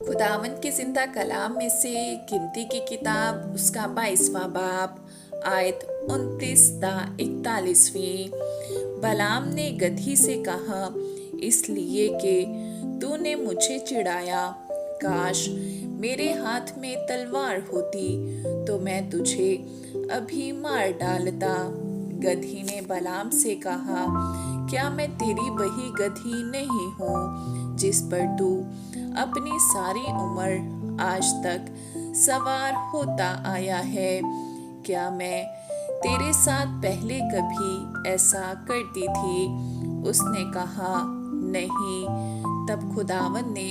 खुदावंद के जिंदा कलाम में से गिनती की किताब उसका 22वां बाब आयत 29 ता 41वीं। बलाम ने गदही से कहा, इसलिए कि तूने मुझे चिढ़ाया, काश मेरे हाथ में तलवार होती तो मैं तुझे अभी मार डालता। गदही ने बलाम से कहा, क्या मैं तेरी वही गदही नहीं हूँ जिस पर तू अपनी सारी उम्र आज तक सवार होता आया है? क्या मैं तेरे साथ पहले कभी ऐसा करती थी? उसने कहा, नहीं। तब खुदावन ने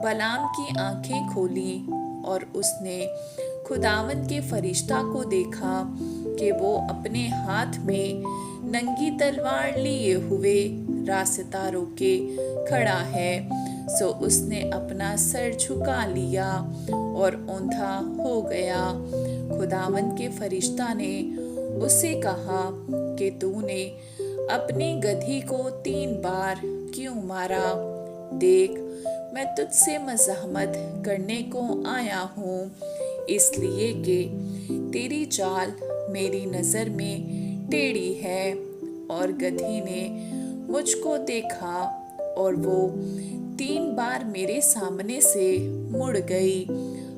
बलाम की आंखें खोली और उसने खुदावन के फरिश्ता को देखा कि वो अपने हाथ में नंगी तलवार लिए हुए रास्ता रोके खड़ा है। सो उसने अपना सर झुका लिया और औंधा हो गया। खुदावन के फरिश्ता ने उससे कहा कि तूने अपनी गदही को 3 बार क्यों मारा? देख, मैं तुझसे मज़ाहमत करने को आया हूँ, इसलिए कि तेरी चाल मेरी नज़र में टेढ़ी है। और गदही ने मुझको देखा और वो 3 बार मेरे सामने से मुड़ गई।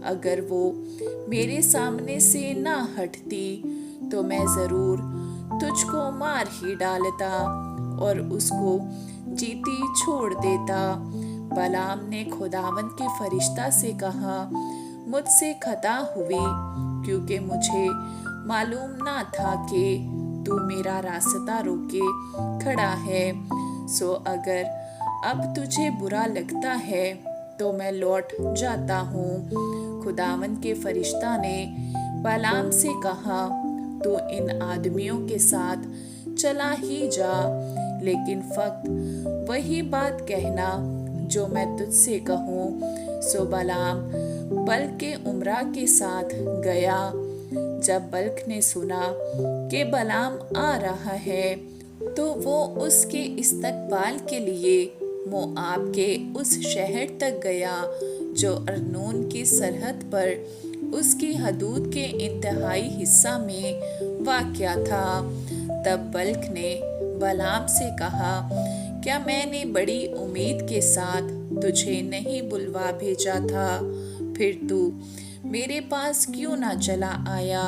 अगर वो मेरे सामने से ना हटती तो मैं ज़रूर तुझको मार ही डालता और उसको जीती छोड़ देता। बलाम ने खुदावन के फरिश्ता से कहा, मुझसे खता हुई, क्योंकि मुझे मालूम ना था कि तू मेरा रास्ता रोके खड़ा है। सो अगर अब तुझे बुरा लगता है तो मैं लौट जाता हूँ। खुदावन के फरिश्ता ने बलाम से कहा, तू इन आदमियों के साथ चला ही जा, लेकिन फक्त वही बात कहना जो मैं तुझसे कहूँ। सो बलाम बल्क के उमरा के साथ गया। जब बल्क ने सुना कि बलाम आ रहा है तो वो उसके इस्तकबाल के लिए मोआब के उस शहर तक गया जो अर्नोन की सरहद पर उसकी हदूद के इंतहाई हिस्सा में वाक़या था। तब बल्क ने बलाम से कहा, क्या मैंने बड़ी उम्मीद के साथ तुझे नहीं बुलवा भेजा था? फिर तू मेरे पास क्यों ना चला आया?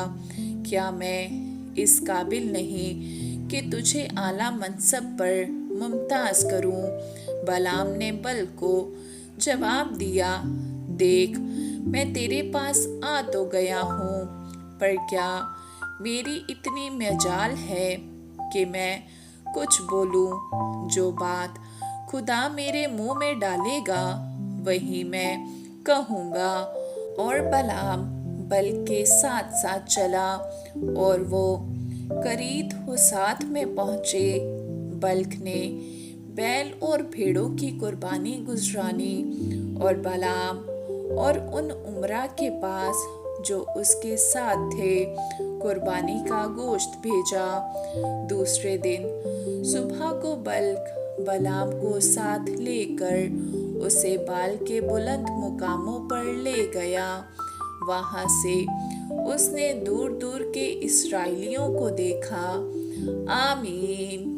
क्या मैं इस काबिल नहीं कि तुझे आला मनसब पर मुमताज़ करूं? बलाम ने बल्क को जवाब दिया, देख, मैं तेरे पास आ तो गया हूँ, पर क्या मेरी इतनी मजाल है कि मैं कुछ बोलूं? जो बात खुदा मेरे मुंह में डालेगा वही मैं कहूँगा। और बलाम बल्क के साथ साथ चला और वो करीत हुसात में पहुँचे। बल्क ने बैल और भेड़ों की कुर्बानी गुजरानी और बलाम और उन उमरा के पास जो उसके साथ थे कुर्बानी का गोश्त भेजा। दूसरे दिन सुबह को बल्क बलाम को साथ लेकर उसे बाल के बुलंद मुकामों पर ले गया। वहां से उसने दूर दूर के इस्राएलियों को देखा। आमीन।